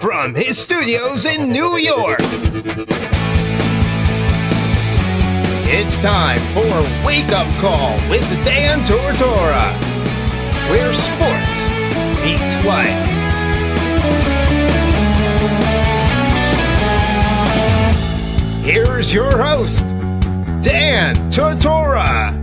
from his studios in New York, it's time for Wake Up Call with Dan Tortora, where sports meets life. Here's your host, Dan Tortora.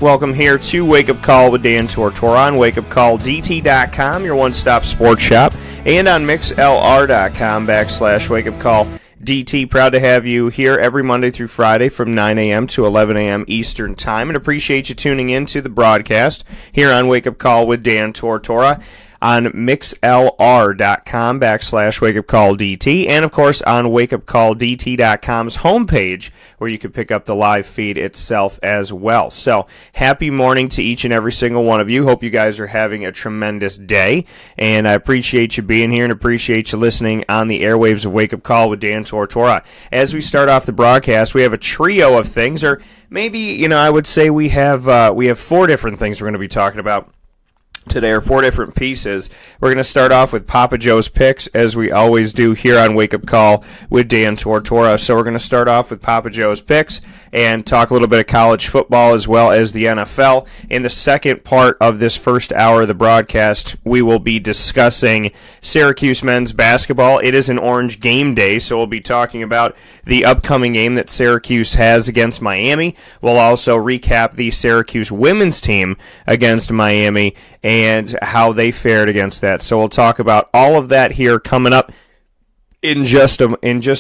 Welcome here to Wake Up Call with Dan Tortora on wakeupcalldt.com, your one-stop sports shop, and on mixlr.com/wakeupcalldt. Proud to have you here every Monday through Friday from 9 a.m. to 11 a.m. Eastern Time, and appreciate you tuning in to the broadcast here on Wake Up Call with Dan Tortora on mixlr.com/wakeupcalldt, and of course on wakeupcalldt.com's homepage, where you can pick up the live feed itself as well. So happy morning to each and every single one of you. Hope you guys are having a tremendous day, and I appreciate you being here and appreciate you listening on the airwaves of Wake Up Call with Dan Tortora. As we start off the broadcast, we have a trio of things, or maybe, I would say we have four different things we're going to be talking about today, are four different pieces. We're going to start off with Papa Joe's picks, as we always do here on Wake Up Call with Dan Tortora. So we're going to start off with Papa Joe's picks and talk a little bit of college football as well as the NFL. In the second part of this first hour of the broadcast, we will be discussing Syracuse men's basketball. It is an Orange game day, so we'll be talking about the upcoming game that Syracuse has against Miami. We'll also recap the Syracuse women's team against Miami and how they fared against that. So we'll talk about all of that here coming up in just a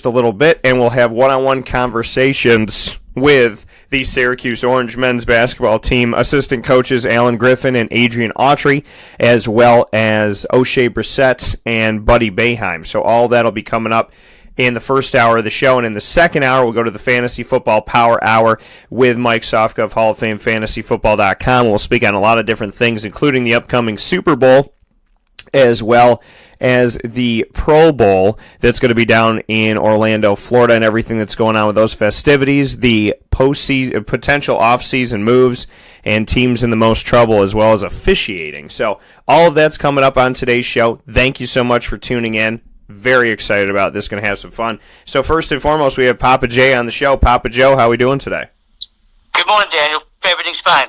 little bit, and we'll have one-on-one conversations with the Syracuse Orange men's basketball team assistant coaches Alan Griffin and Adrian Autry, as well as O'Shea Brissett and Buddy Boeheim. So all that'll be coming up in the first hour of the show. And in the second hour, we'll go to the Fantasy Football Power Hour with Mike Sofka of Hall of Fame FantasyFootball.com. We'll speak on a lot of different things, including the upcoming Super Bowl, as well as the Pro Bowl that's going to be down in Orlando, Florida, and everything that's going on with those festivities, the postseason, potential off-season moves, and teams in the most trouble, as well as officiating. So all of that's coming up on today's show. Thank you so much for tuning in. Very excited about this. Going to have some fun. So first and foremost, we have Papa J on the show. Papa Joe, how are we doing today? Good morning, Daniel. Everything's fine.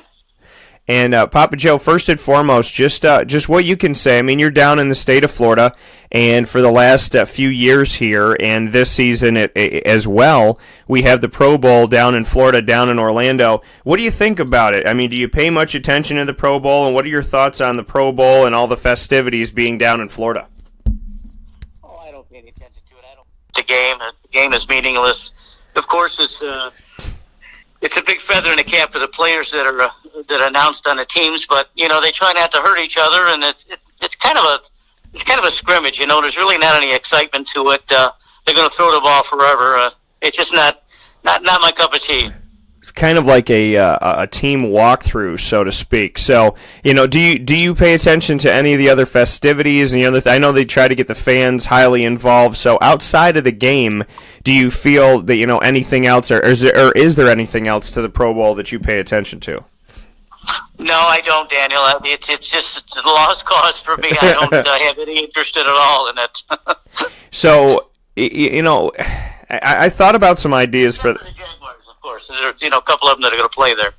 And Papa Joe, first and foremost, just what you can say. I mean, you're down in the state of Florida, and for the last few years here, and this season as well, we have the Pro Bowl down in Florida, down in Orlando. What do you think about it? I mean, do you pay much attention to the Pro Bowl, and what are your thoughts on the Pro Bowl and all the festivities being down in Florida? Oh, I don't pay any attention to it. The game is meaningless. Of course, it's a big feather in the cap for the players that are announced on the teams, but they try not to hurt each other, and it's kind of a scrimmage. There's really not any excitement to it. They're going to throw the ball forever. It's just not my cup of tea. It's kind of like a team walkthrough, so to speak. So, do you pay attention to any of the other festivities and the other? I know they try to get the fans highly involved. So, outside of the game, do you feel that anything else, or is there anything else to the Pro Bowl that you pay attention to? No, I don't, Daniel. It's a lost cause for me. I don't have any interest in it at all in it. So, I thought about some ideas for the Jaguars, of course. There's a couple of them that are going to play there.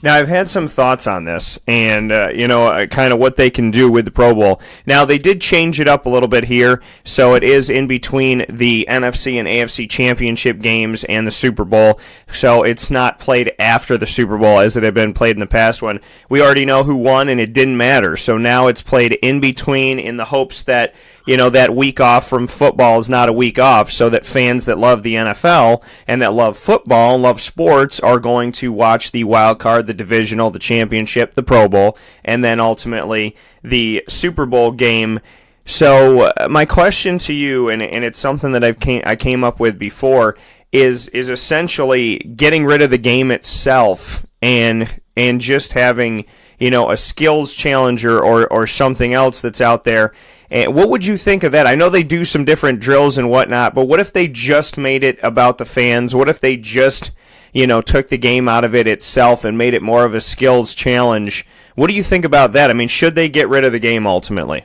Now, I've had some thoughts on this and, kind of what they can do with the Pro Bowl. Now, they did change it up a little bit here, so it is in between the NFC and AFC championship games and the Super Bowl, so it's not played after the Super Bowl as it had been played in the past one. We already know who won, and it didn't matter, so now it's played in between in the hopes that that week off from football is not a week off, so that fans that love the NFL and that love football and love sports are going to watch the wild card, the divisional, the championship, the Pro Bowl, and then ultimately the Super Bowl game. So my question to you, and it's something that I came up with before, is essentially getting rid of the game itself and just having a skills challenger or something else that's out there. And what would you think of that? I know they do some different drills and whatnot, but what if they just made it about the fans? What if they just, took the game out of it itself and made it more of a skills challenge? What do you think about that? I mean, should they get rid of the game ultimately?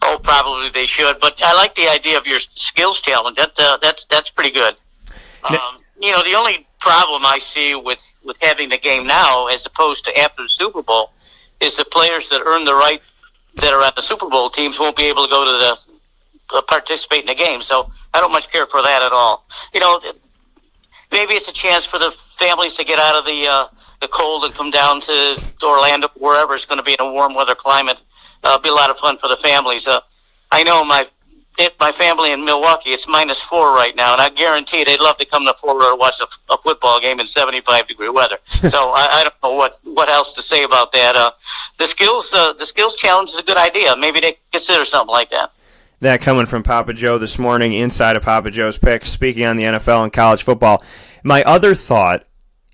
Oh, probably they should. But I like the idea of your skills challenge. That's pretty good. The only problem I see with having the game now as opposed to after the Super Bowl is the players that earn the right that are on the Super Bowl teams won't be able to go to the participate in the game. So I don't much care for that at all. Maybe it's a chance for the families to get out of the cold and come down to Orlando, wherever it's going to be in a warm weather climate. It'll be a lot of fun for the families. I know my family in Milwaukee, it's -4 right now, and I guarantee they'd love to come to Florida to watch a football game in 75-degree weather. So I don't know what else to say about that. The skills challenge is a good idea. Maybe they consider something like that. That coming from Papa Joe this morning inside of Papa Joe's Picks, speaking on the NFL and college football. My other thought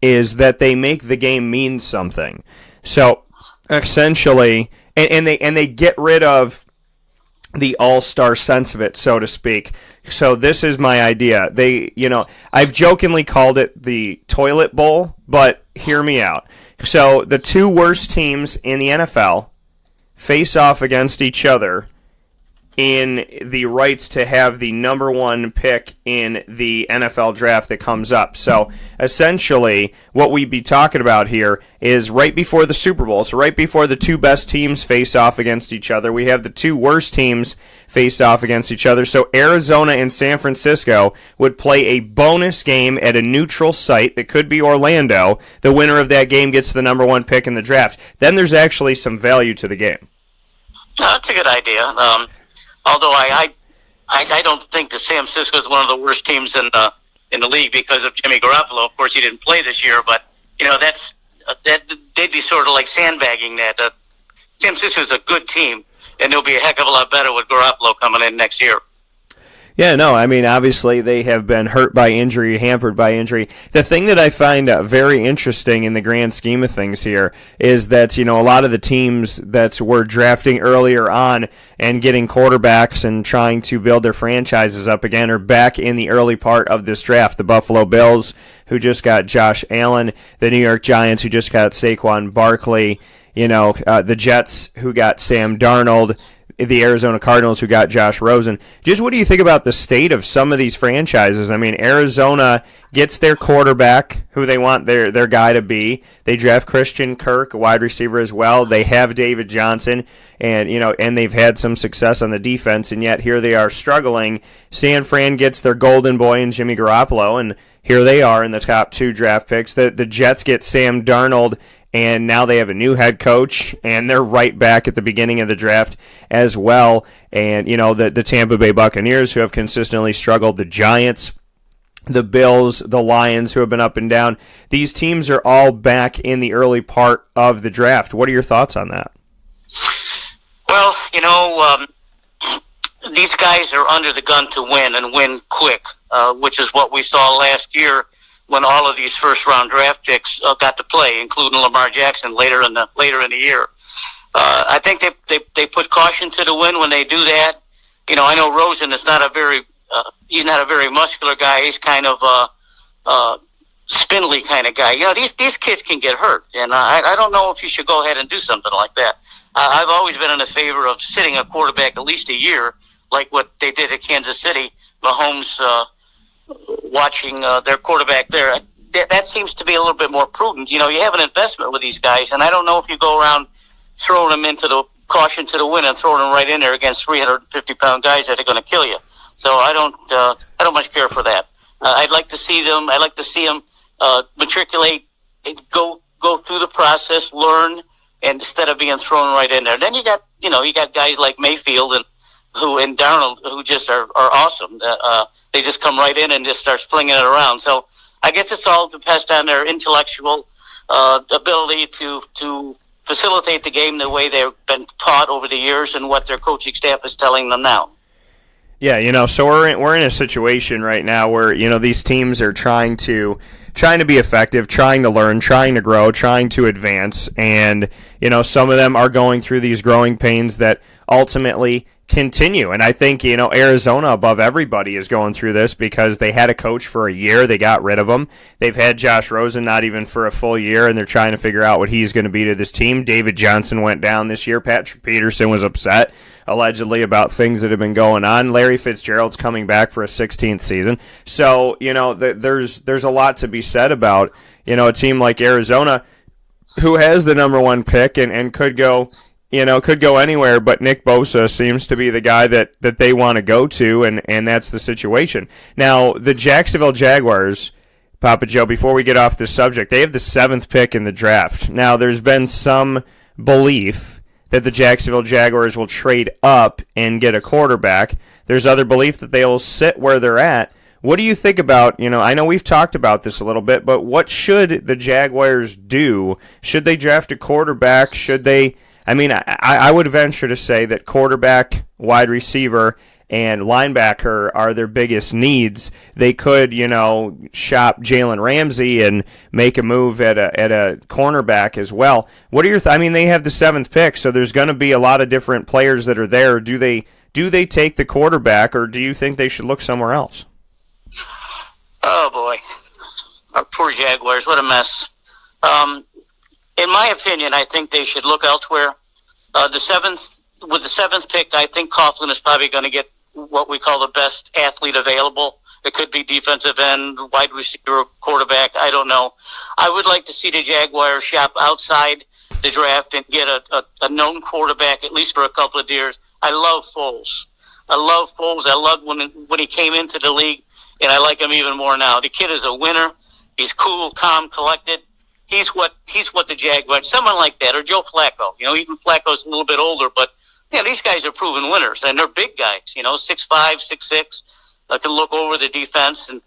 is that they make the game mean something. So essentially, and they get rid of the all-star sense of it, so to speak. So this is my idea. I've jokingly called it the toilet bowl, but hear me out. So the two worst teams in the NFL face off against each other in the rights to have the number one pick in the NFL draft that comes up. So essentially, what we'd be talking about here is right before the Super Bowl, so right before the two best teams face off against each other, we have the two worst teams faced off against each other. So Arizona and San Francisco would play a bonus game at a neutral site that could be Orlando. The winner of that game gets the number one pick in the draft. Then there's actually some value to the game. That's a good idea. Although I don't think that San Francisco is one of the worst teams in the league because of Jimmy Garoppolo. Of course, he didn't play this year, but they'd be sort of like sandbagging that. San Francisco is a good team, and they'll be a heck of a lot better with Garoppolo coming in next year. Yeah, no, I mean, obviously they have been hurt by injury, hampered by injury. The thing that I find very interesting in the grand scheme of things here is that, a lot of the teams that were drafting earlier on and getting quarterbacks and trying to build their franchises up again are back in the early part of this draft. The Buffalo Bills, who just got Josh Allen, the New York Giants, who just got Saquon Barkley, the Jets, who got Sam Darnold, the Arizona Cardinals, who got Josh Rosen. Just what do you think about the state of some of these franchises? I mean, Arizona gets their quarterback, who they want their guy to be. They draft Christian Kirk, a wide receiver as well. They have David Johnson, and they've had some success on the defense, and yet here they are struggling. San Fran gets their golden boy in Jimmy Garoppolo, and here they are in the top two draft picks. The Jets get Sam Darnold, and now they have a new head coach, and they're right back at the beginning of the draft as well. And, the Tampa Bay Buccaneers, who have consistently struggled, the Giants, the Bills, the Lions, who have been up and down. These teams are all back in the early part of the draft. What are your thoughts on that? Well, these guys are under the gun to win and win quick, which is what we saw last year when all of these first-round draft picks got to play, including Lamar Jackson later in the year. I think they put caution to the wind when they do that. I know Rosen is not a very he's not a very muscular guy. He's kind of a spindly kind of guy. These kids can get hurt, and I don't know if you should go ahead and do something like that. I've always been in the favor of sitting a quarterback at least a year, like what they did at Kansas City. Mahomes watching their quarterback there. That seems to be a little bit more prudent. You have an investment with these guys, and I don't know if you go around throwing them into the caution to the wind and throwing them right in there against 350-pound guys that are going to kill you. So I don't much care for that. I'd like to see them. I'd like to see them matriculate, go through the process, learn, and instead of being thrown right in there. Then you got guys like Mayfield and Darnold who just are awesome. They just come right in and just start flinging it around. So I guess it's all depends on their intellectual ability to facilitate the game the way they've been taught over the years and what their coaching staff is telling them now. Yeah, so we're in a situation right now where these teams are trying to be effective, trying to learn, trying to grow, trying to advance, and some of them are going through these growing pains that ultimately continue. And I think, Arizona above everybody is going through this because they had a coach for a year. They got rid of him. They've had Josh Rosen not even for a full year, and they're trying to figure out what he's going to be to this team. David Johnson went down this year. Patrick Peterson was upset, allegedly, about things that have been going on. Larry Fitzgerald's coming back for a 16th season. So, there's a lot to be said about, a team like Arizona who has the number one pick and could go anywhere, but Nick Bosa seems to be the guy that they want to go to, and that's the situation. Now, the Jacksonville Jaguars, Papa Joe, before we get off this subject, they have the 7th pick in the draft. Now, there's been some belief that the Jacksonville Jaguars will trade up and get a quarterback. There's other belief that they'll sit where they're at. What do you think about, I know we've talked about this a little bit, but what should the Jaguars do? Should they draft a quarterback? Should they... I would venture to say that quarterback, wide receiver, and linebacker are their biggest needs. They could, shop Jalen Ramsey and make a move at a cornerback as well. What are your they have the 7th pick, so there's going to be a lot of different players that are there. Do they take the quarterback, or do you think they should look somewhere else? Oh boy, our poor Jaguars! What a mess. In my opinion, I think they should look elsewhere. With the 7th pick, I think Coughlin is probably going to get what we call the best athlete available. It could be defensive end, wide receiver, quarterback. I don't know. I would like to see the Jaguars shop outside the draft and get a known quarterback, at least for a couple of years. I love Foles. I loved when he came into the league, and I like him even more now. The kid is a winner. He's cool, calm, collected. He's what the Jaguars, someone like that, or Joe Flacco. Even Flacco's a little bit older, but these guys are proven winners, and they're big guys. 6'5", 6'6", can look over the defense, and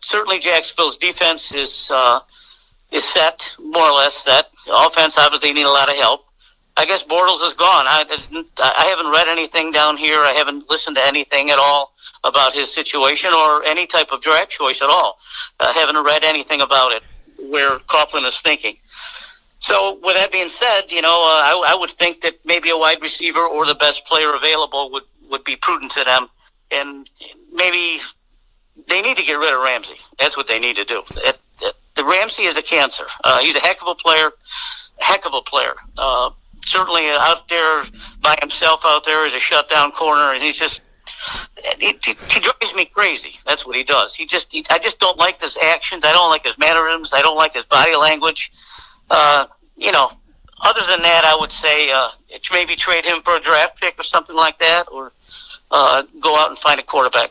certainly Jacksonville's defense is set, more or less set. Offense obviously need a lot of help. I guess Bortles is gone. I haven't read anything down here. I haven't listened to anything at all about his situation or any type of draft choice at all. I haven't read anything about it, where Coughlin is thinking. So with that being said, I would think that maybe a wide receiver or the best player available would be prudent to them. And maybe they need to get rid of Ramsey. That's what they need to do. The Ramsey is a cancer. He's a heck of a player. Certainly out there by himself out there as a shutdown corner, and he's just... He drives me crazy. That's what he does. I just don't like his actions. I don't like his mannerisms. I don't like his body language. Other than that, I would say maybe trade him for a draft pick or something like that, or go out and find a quarterback.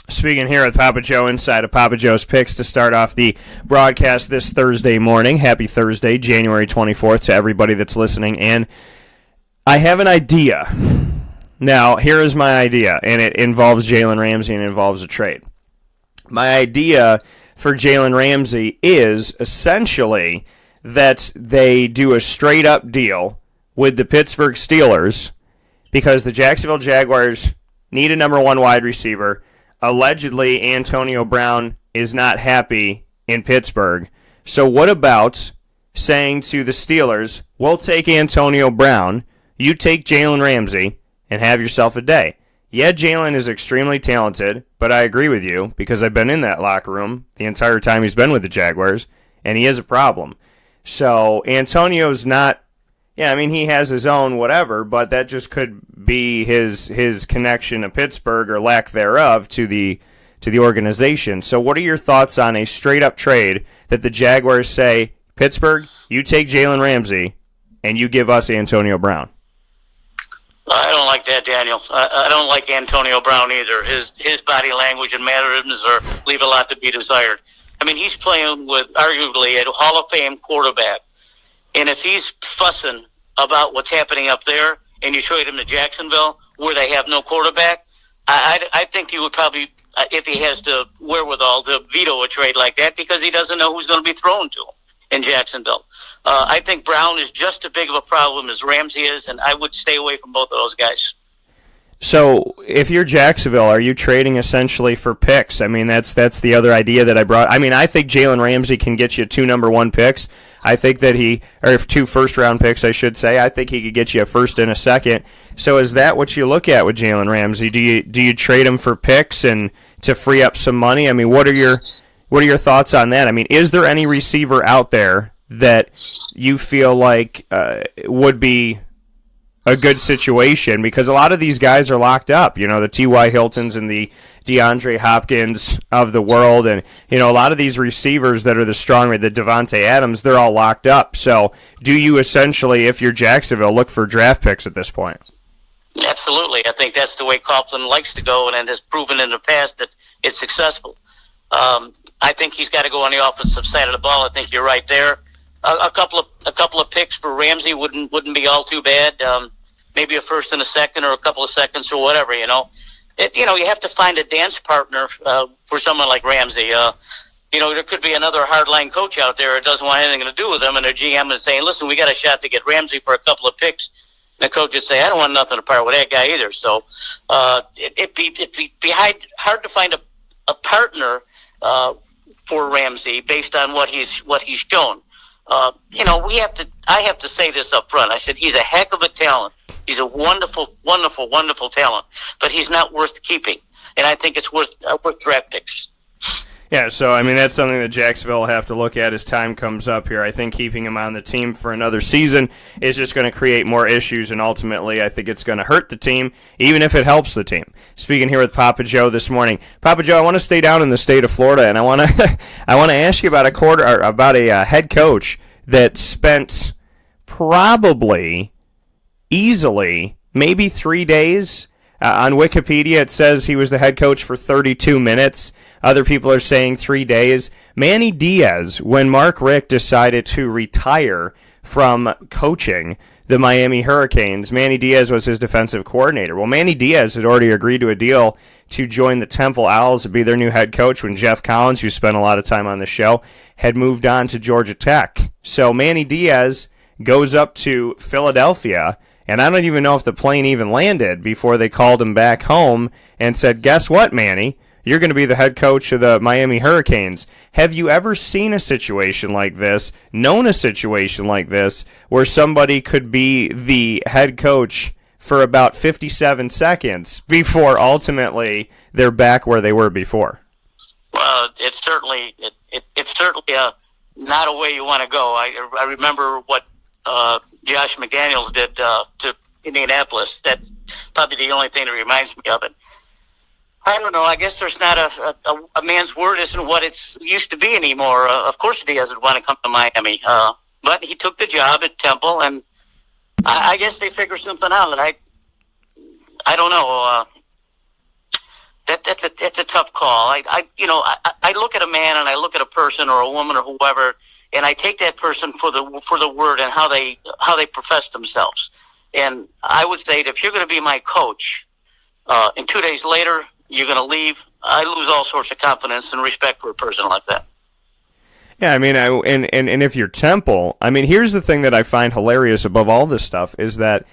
Speaking here with Papa Joe inside of Papa Joe's Picks to start off the broadcast this Thursday morning. Happy Thursday, January 24th to everybody that's listening. And I have an idea. Now, here is my idea, and it involves Jalen Ramsey and it involves a trade. My idea for Jalen Ramsey is essentially that they do a straight-up deal with the Pittsburgh Steelers because the Jacksonville Jaguars need a number one wide receiver. Allegedly, Antonio Brown is not happy in Pittsburgh. So what about saying to the Steelers, we'll take Antonio Brown, you take Jalen Ramsey, and have yourself a day. Yeah, Jalen is extremely talented, but I agree with you because I've been in that locker room the entire time he's been with the Jaguars, and he is a problem. So Antonio's not, he has his own whatever, but that just could be his connection to Pittsburgh or lack thereof to the organization. So what are your thoughts on a straight-up trade that the Jaguars say, Pittsburgh, you take Jalen Ramsey, and you give us Antonio Brown? I don't like that, Daniel. I don't like Antonio Brown either. His body language and mannerisms leave a lot to be desired. He's playing with arguably a Hall of Fame quarterback. And if he's fussing about what's happening up there and you trade him to Jacksonville where they have no quarterback, I think he would probably, if he has the wherewithal, to veto a trade like that because he doesn't know who's going to be thrown to him in Jacksonville. I think Brown is just as big of a problem as Ramsey is, and I would stay away from both of those guys. So if you're Jacksonville, are you trading essentially for picks? I mean, that's the other idea that I brought. I mean, I think Jalen Ramsey can get you 2 number 1 picks. I think that or 2 first-round picks, I should say. I think he could get you a first and a second. So is that what you look at with Jalen Ramsey? Do you trade him for picks and to free up some money? I mean, what are your thoughts on that? I mean, is there any receiver out there that you feel like would be a good situation? Because a lot of these guys are locked up, the T.Y. Hiltons and the DeAndre Hopkins of the world, and a lot of these receivers that are the Devontae Adams, they're all locked up. So do you essentially, if you're Jacksonville, look for draft picks at this point? Absolutely. I think that's the way Coughlin likes to go, and has proven in the past that it's successful. I think he's got to go on the offensive side of the ball. I think you're right there. A couple of picks for Ramsey wouldn't be all too bad. Maybe a first and a second, or a couple of seconds, or whatever. You have to find a dance partner for someone like Ramsey. There could be another hardline coach out there that doesn't want anything to do with him, and their GM is saying, "Listen, we got a shot to get Ramsey for a couple of picks." And the coach would say, "I don't want nothing to part with that guy either." So it'd be hard to find a partner for Ramsey based on what he's shown. I have to say this up front. I said he's a heck of a talent. He's a wonderful, wonderful, wonderful talent, but he's not worth keeping, and I think it's worth draft picks. Yeah, so I mean that's something that Jacksonville will have to look at as time comes up here. I think keeping him on the team for another season is just going to create more issues, and ultimately I think it's going to hurt the team, even if it helps the team. Speaking here with Papa Joe this morning, Papa Joe, I want to stay down in the state of Florida, and I want to ask you about a head coach that spent probably easily maybe 3 days. On Wikipedia, it says he was the head coach for 32 minutes. Other people are saying 3 days. Manny Diaz, when Mark Richt decided to retire from coaching the Miami Hurricanes, Manny Diaz was his defensive coordinator. Well, Manny Diaz had already agreed to a deal to join the Temple Owls to be their new head coach when Jeff Collins, who spent a lot of time on the show, had moved on to Georgia Tech. So Manny Diaz goes up to Philadelphia, and I don't even know if the plane even landed before they called him back home and said, "Guess what, Manny? You're going to be the head coach of the Miami Hurricanes." Have you ever seen a situation like this, known a situation like this, where somebody could be the head coach for about 57 seconds before ultimately they're back where they were before? Well, it's certainly not a way you want to go. I remember what Josh McDaniels did to Indianapolis. That's probably the only thing that reminds me of it. I don't know. I guess there's not a man's word isn't what it's used to be anymore. Of course he doesn't want to come to Miami. But he took the job at Temple, and I guess they figure something out. And I don't know. That's a tough call. I look at a man and I look at a person or a woman or whoever, and I take that person for the word and how they profess themselves. And I would say that if you're going to be my coach, and 2 days later you're going to leave, I lose all sorts of confidence and respect for a person like that. Yeah, I mean, and if you're Temple, I mean, here's the thing that I find hilarious above all this stuff is that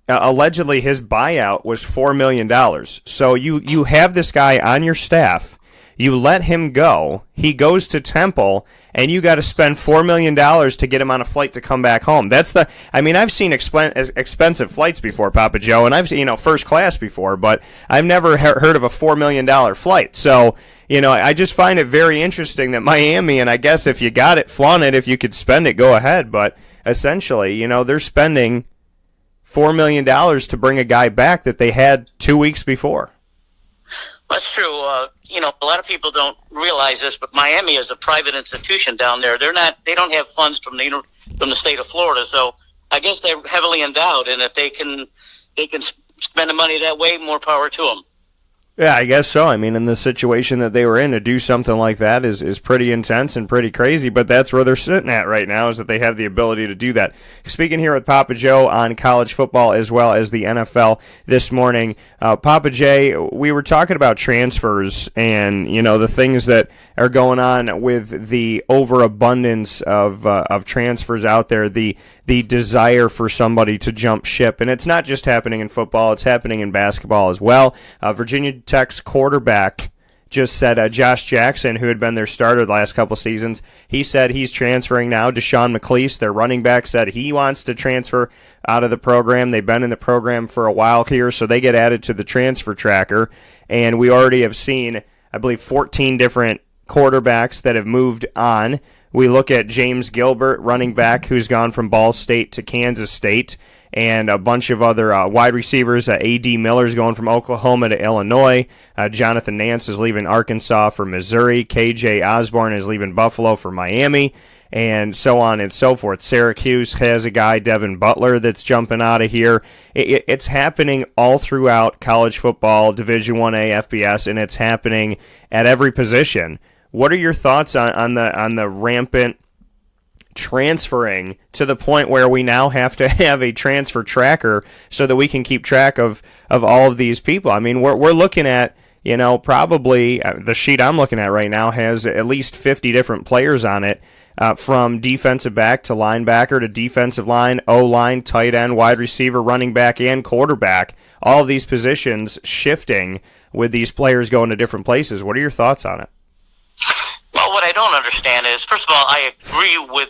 allegedly his buyout was $4 million. So you have this guy on your staff, you let him go, he goes to Temple, and you got to spend $4 million to get him on a flight to come back home. I've seen expensive flights before, Papa Joe, and I've seen first class before, but I've never heard of a $4 million flight. So, I just find it very interesting that Miami, and I guess if you got it, flaunt it. If you could spend it, go ahead. But essentially, they're spending $4 million to bring a guy back that they had 2 weeks before. That's true. A lot of people don't realize this, but Miami is a private institution down there. They don't have funds from the state of Florida, so I guess they're heavily endowed. And if they can spend the money that way, more power to them. Yeah, I guess so. I mean, in the situation that they were in, to do something like that is pretty intense and pretty crazy, but that's where they're sitting at right now, is that they have the ability to do that. Speaking here with Papa Joe on college football as well as the NFL this morning, Papa J, we were talking about transfers and, the things that are going on with the overabundance of transfers out there. The the desire for somebody to jump ship. And it's not just happening in football, it's happening in basketball as well. Virginia Tech's quarterback just said Josh Jackson, who had been their starter the last couple seasons, he said he's transferring now. Deshaun McCleese, their running back, said he wants to transfer out of the program. They've been in the program for a while here, so they get added to the transfer tracker. And we already have seen, I believe, 14 different quarterbacks that have moved on. We look at James Gilbert, running back, who's gone from Ball State to Kansas State, and a bunch of other wide receivers. A.D. Miller's going from Oklahoma to Illinois. Jonathan Nance is leaving Arkansas for Missouri. K.J. Osborne is leaving Buffalo for Miami, and so on and so forth. Syracuse has a guy, Devin Butler, that's jumping out of here. It's happening all throughout college football, Division I-A, FBS, and it's happening at every position. What are your thoughts on the rampant transferring to the point where we now have to have a transfer tracker so that we can keep track of all of these people? I mean, we're looking at, probably the sheet I'm looking at right now has at least 50 different players on it, from defensive back to linebacker to defensive line, O-line, tight end, wide receiver, running back, and quarterback. All of these positions shifting with these players going to different places. What are your thoughts on it? Well, what I don't understand is, first of all, I agree with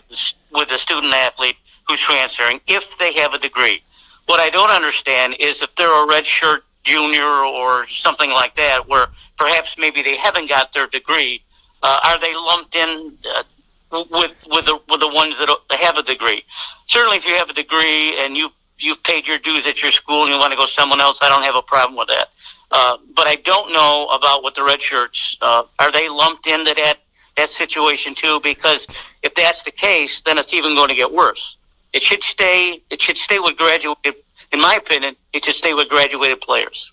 the student athlete who's transferring if they have a degree. What I don't understand is if they're a redshirt junior or something like that, where perhaps maybe they haven't got their degree, are they lumped in with the ones that have a degree? Certainly, if you have a degree and you've paid your dues at your school and you want to go somewhere else, I don't have a problem with that. But I don't know about what the red shirts, are they lumped into that situation too? Because if that's the case, then it's even going to get worse. It should stay with graduated, in my opinion, it should stay with graduated players.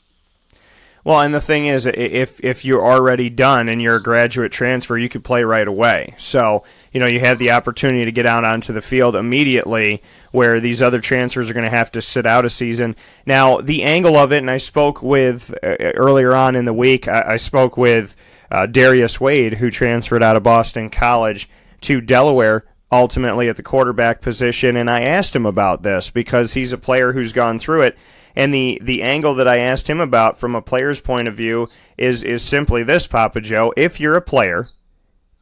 Well, and the thing is, if you're already done and you're a graduate transfer, you could play right away. So, you have the opportunity to get out onto the field immediately, where these other transfers are going to have to sit out a season. Now, the angle of it, and I spoke with, earlier on in the week, I spoke with Darius Wade, who transferred out of Boston College to Delaware, ultimately at the quarterback position, and I asked him about this because he's a player who's gone through it. And the angle that I asked him about from a player's point of view is simply this, Papa Joe. If you're a player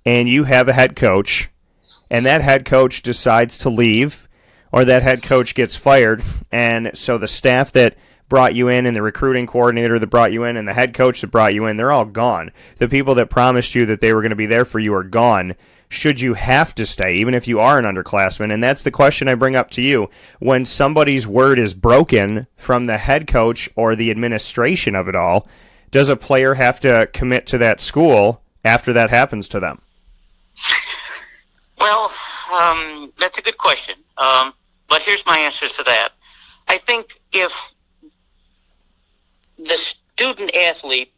and you have a head coach and that head coach decides to leave or that head coach gets fired, and so the staff that brought you in and the recruiting coordinator that brought you in and the head coach that brought you in, they're all gone. The people that promised you that they were going to be there for you are gone. Should you have to stay, even if you are an underclassman? And that's the question I bring up to you. When somebody's word is broken from the head coach or the administration of it all, does a player have to commit to that school after that happens to them? Well, that's a good question. But here's my answer to that. I think if the student athlete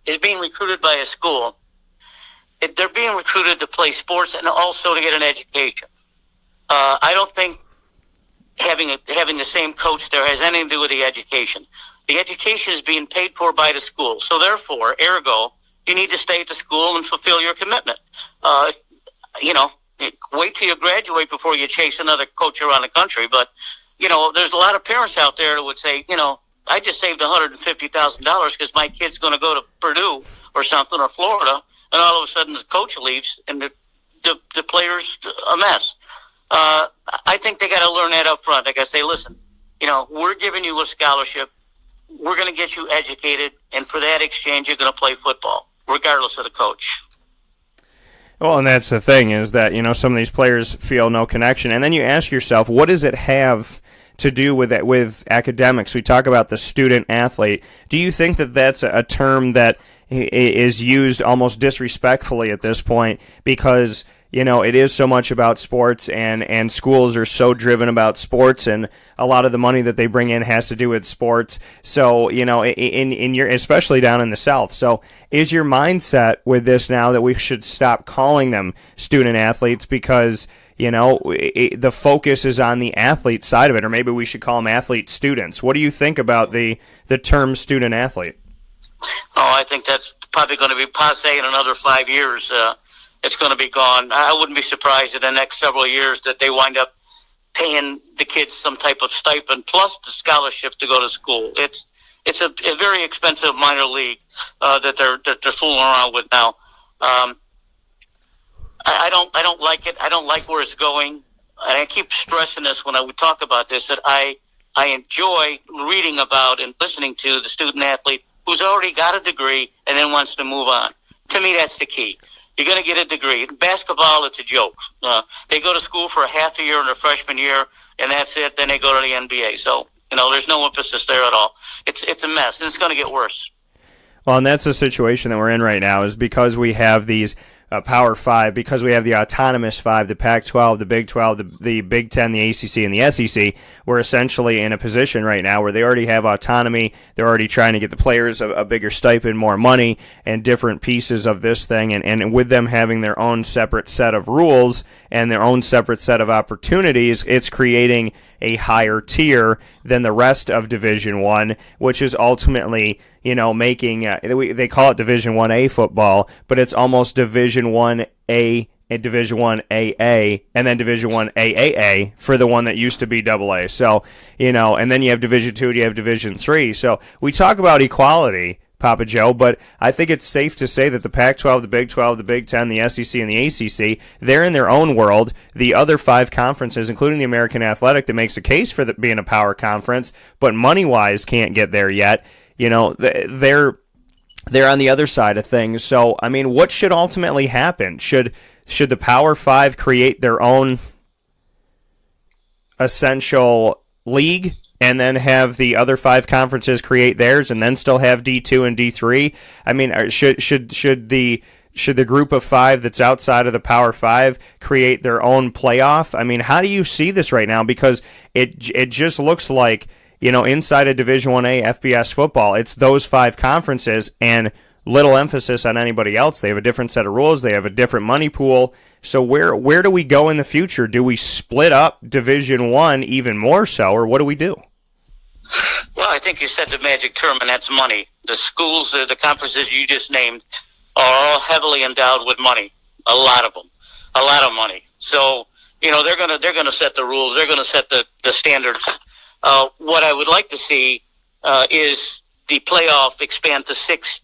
is being recruited by a school, they're being recruited to play sports and also to get an education. I don't think having the same coach there has anything to do with the education. The education is being paid for by the school. So therefore, ergo, you need to stay at the school and fulfill your commitment. Wait till you graduate before you chase another coach around the country. But, there's a lot of parents out there that would say, I just saved $150,000 because my kid's going to go to Purdue or something, or Florida, and all of a sudden the coach leaves and the player's a mess. I think they got to learn that up front. They got to say, listen, we're giving you a scholarship. We're going to get you educated, and for that exchange, you're going to play football, regardless of the coach. Well, and that's the thing is that, some of these players feel no connection. And then you ask yourself, what does it have to do with academics? We talk about the student athlete. Do you think that that's a term that is used almost disrespectfully at this point because, it is so much about sports and schools are so driven about sports and a lot of the money that they bring in has to do with sports. So, in your, especially down in the South. So is your mindset with this now that we should stop calling them student athletes because, the focus is on the athlete side of it, or maybe we should call them athlete students? What do you think about the term student athlete? Oh, I think that's probably going to be passé in another 5 years. It's going to be gone. I wouldn't be surprised in the next several years that they wind up paying the kids some type of stipend plus the scholarship to go to school. It's a very expensive minor league that they're fooling around with now. I don't like it. I don't like where it's going, and I keep stressing this when I would talk about this, that I enjoy reading about and listening to the student athlete who's already got a degree and then wants to move on. To me, that's the key. You're going to get a degree. In basketball, it's a joke. They go to school for a half a year in their freshman year, and that's it. Then they go to the NBA. So, there's no emphasis there at all. It's a mess, and it's going to get worse. Well, and that's the situation that we're in right now, is because we have these Power 5, because we have the Autonomous 5, the Pac-12, the Big 12, the Big 10, the ACC, and the SEC, we're essentially in a position right now where they already have autonomy. They're already trying to get the players a bigger stipend, more money, and different pieces of this thing. And with them having their own separate set of rules and their own separate set of opportunities, it's creating a higher tier than the rest of Division I, which is ultimately making they call it Division 1A football, but it's almost Division 1A and Division 1AA and then Division 1AAA for the one that used to be AA. So, and then you have Division 2, you have Division 3. So we talk about equality, Papa Joe, but I think it's safe to say that the Pac-12, the Big 12, the Big 10, the SEC, and the ACC, they're in their own world. The other 5 conferences, including the American Athletic, that makes a case for being a power conference, but money-wise can't get there yet. They're on the other side of things. So, I mean, what should ultimately happen? Should the Power 5 create their own essential league and then have the other 5 conferences create theirs and then still have D2 and D3? I mean, should the group of 5 that's outside of the Power 5 create their own playoff? I mean, how do you see this right now? Because it just looks like, inside of Division 1A FBS football, it's those 5 conferences and little emphasis on anybody else. They have a different set of rules. They have a different money pool. So where do we go in the future? Do we split up Division 1 even more so, or what do we do? Well, I think you said the magic term, and that's money. The schools, the conferences you just named, are all heavily endowed with money. A lot of them, a lot of money. So they're gonna set the rules. They're gonna set the standards. What I would like to see is the playoff expand to six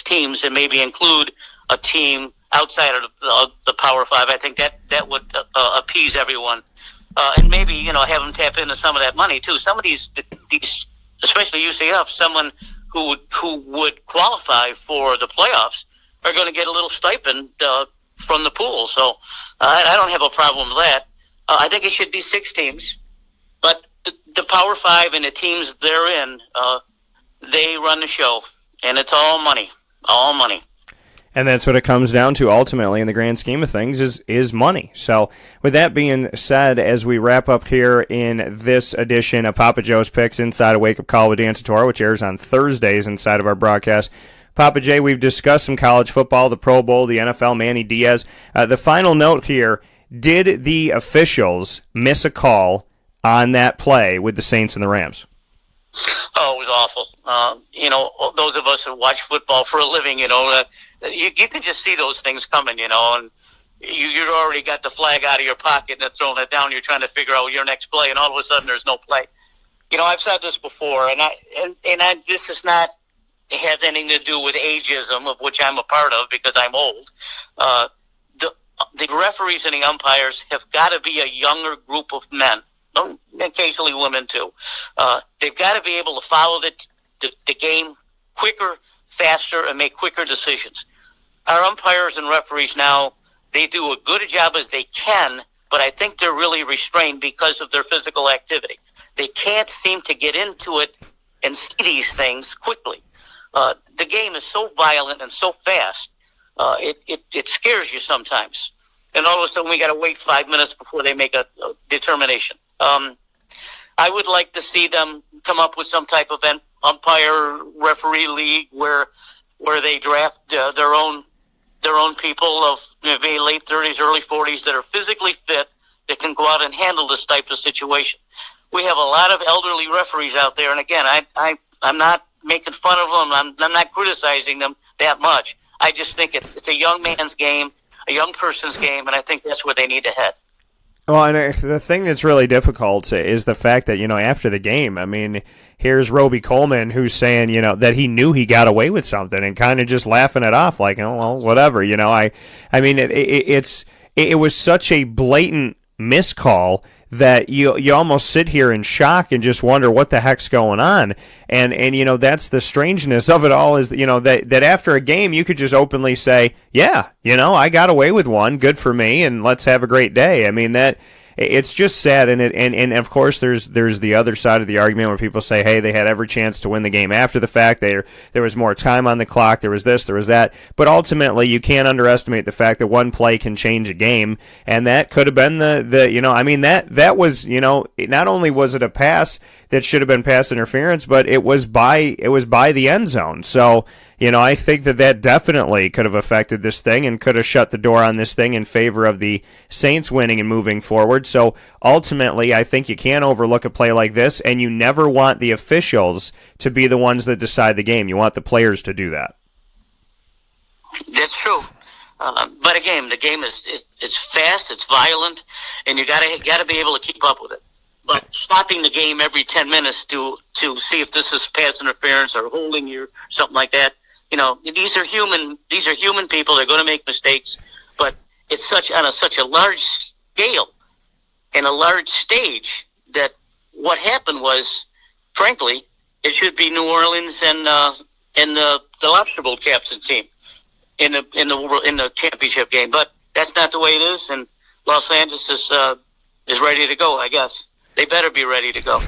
teams and maybe include a team outside of the Power 5. I think that would appease everyone, and maybe have them tap into some of that money too. Some of these, especially UCF, someone who would qualify for the playoffs are going to get a little stipend from the pool. So I don't have a problem with that. I think it should be 6 teams, but the Power 5 and the teams they're in, they run the show, and it's all money, all money. And that's what it comes down to ultimately in the grand scheme of things is money. So with that being said, as we wrap up here in this edition of Papa Joe's Picks inside a wake-up call with Dan Tortora, which airs on Thursdays inside of our broadcast, Papa J, we've discussed some college football, the Pro Bowl, the NFL, Manny Diaz. The final note here, did the officials miss a call on that play with the Saints and the Rams? Oh, it was awful. Those of us who watch football for a living, you can just see those things coming, and you've already got the flag out of your pocket and they're throwing it down. You're trying to figure out your next play, and all of a sudden there's no play. I've said this before, and this is not has anything to do with ageism, of which I'm a part of because I'm old. The referees and the umpires have got to be a younger group of men. Occasionally women too. They've got to be able to follow the game quicker, faster, and make quicker decisions. Our umpires and referees now, they do a good job as they can, but I think they're really restrained because of their physical activity. They can't seem to get into it and see these things quickly. The game is so violent and so fast, it scares you sometimes. And all of a sudden we got to wait 5 minutes before they make a determination. I would like to see them come up with some type of umpire referee league where they draft their own people of maybe late 30s, early 40s that are physically fit that can go out and handle this type of situation. We have a lot of elderly referees out there, and again, I'm not making fun of them. I'm not criticizing them that much. I just think it's a young man's game, a young person's game, and I think that's where they need to head. Well, and the thing that's really difficult is the fact that, after the game, I mean, here's Roby Coleman who's saying, that he knew he got away with something and kind of just laughing it off like, oh, well, whatever. I mean, it was such a blatant miscall that you almost sit here in shock and just wonder what the heck's going on. And that's the strangeness of it all is, that after a game you could just openly say, yeah, I got away with one, good for me, and let's have a great day. I mean, that it's just sad, and of course there's the other side of the argument where people say, hey, they had every chance to win the game after the fact. There was more time on the clock. There was this, there was that. But ultimately, you can't underestimate the fact that one play can change a game, and that could have been that was not only was it a pass that should have been pass interference, but it was by the end zone. So. I think that definitely could have affected this thing and could have shut the door on this thing in favor of the Saints winning and moving forward. So ultimately, I think you can't overlook a play like this, and you never want the officials to be the ones that decide the game. You want the players to do that. That's true. But again, the game is fast, it's violent, and you gotta be able to keep up with it. But stopping the game every 10 minutes to see if this is pass interference or holding you or something like that. These are human people. They're going to make mistakes, but it's on such a large scale and a large stage that what happened was, frankly, it should be New Orleans and the Lobster Bowl captain team in the championship game. But that's not the way it is, and Los Angeles is ready to go, I guess. They better be ready to go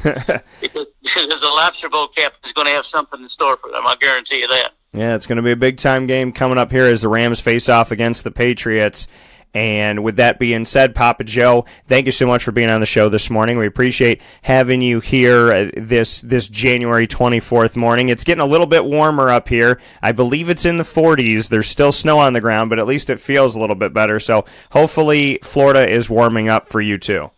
because the Lobster Bowl captain is going to have something in store for them. I'll guarantee you that. Yeah, it's going to be a big-time game coming up here as the Rams face off against the Patriots. And with that being said, Papa Joe, thank you so much for being on the show this morning. We appreciate having you here this January 24th morning. It's getting a little bit warmer up here. I believe it's in the 40s. There's still snow on the ground, but at least it feels a little bit better. So hopefully Florida is warming up for you too.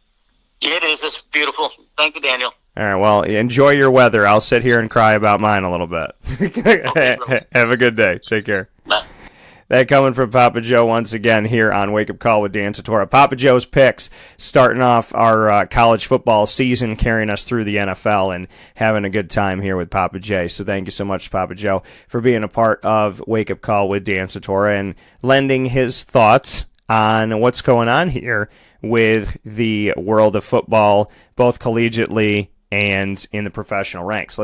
It is. It's beautiful. Thank you, Daniel. All right, well, enjoy your weather. I'll sit here and cry about mine a little bit. Okay, have a good day. Take care. Bye. That coming from Papa Joe once again here on Wake Up Call with Dan Tortora. Papa Joe's picks starting off our college football season, carrying us through the NFL and having a good time here with Papa J. So thank you so much, Papa Joe, for being a part of Wake Up Call with Dan Tortora and lending his thoughts on what's going on here with the world of football, both collegiately and in the professional ranks.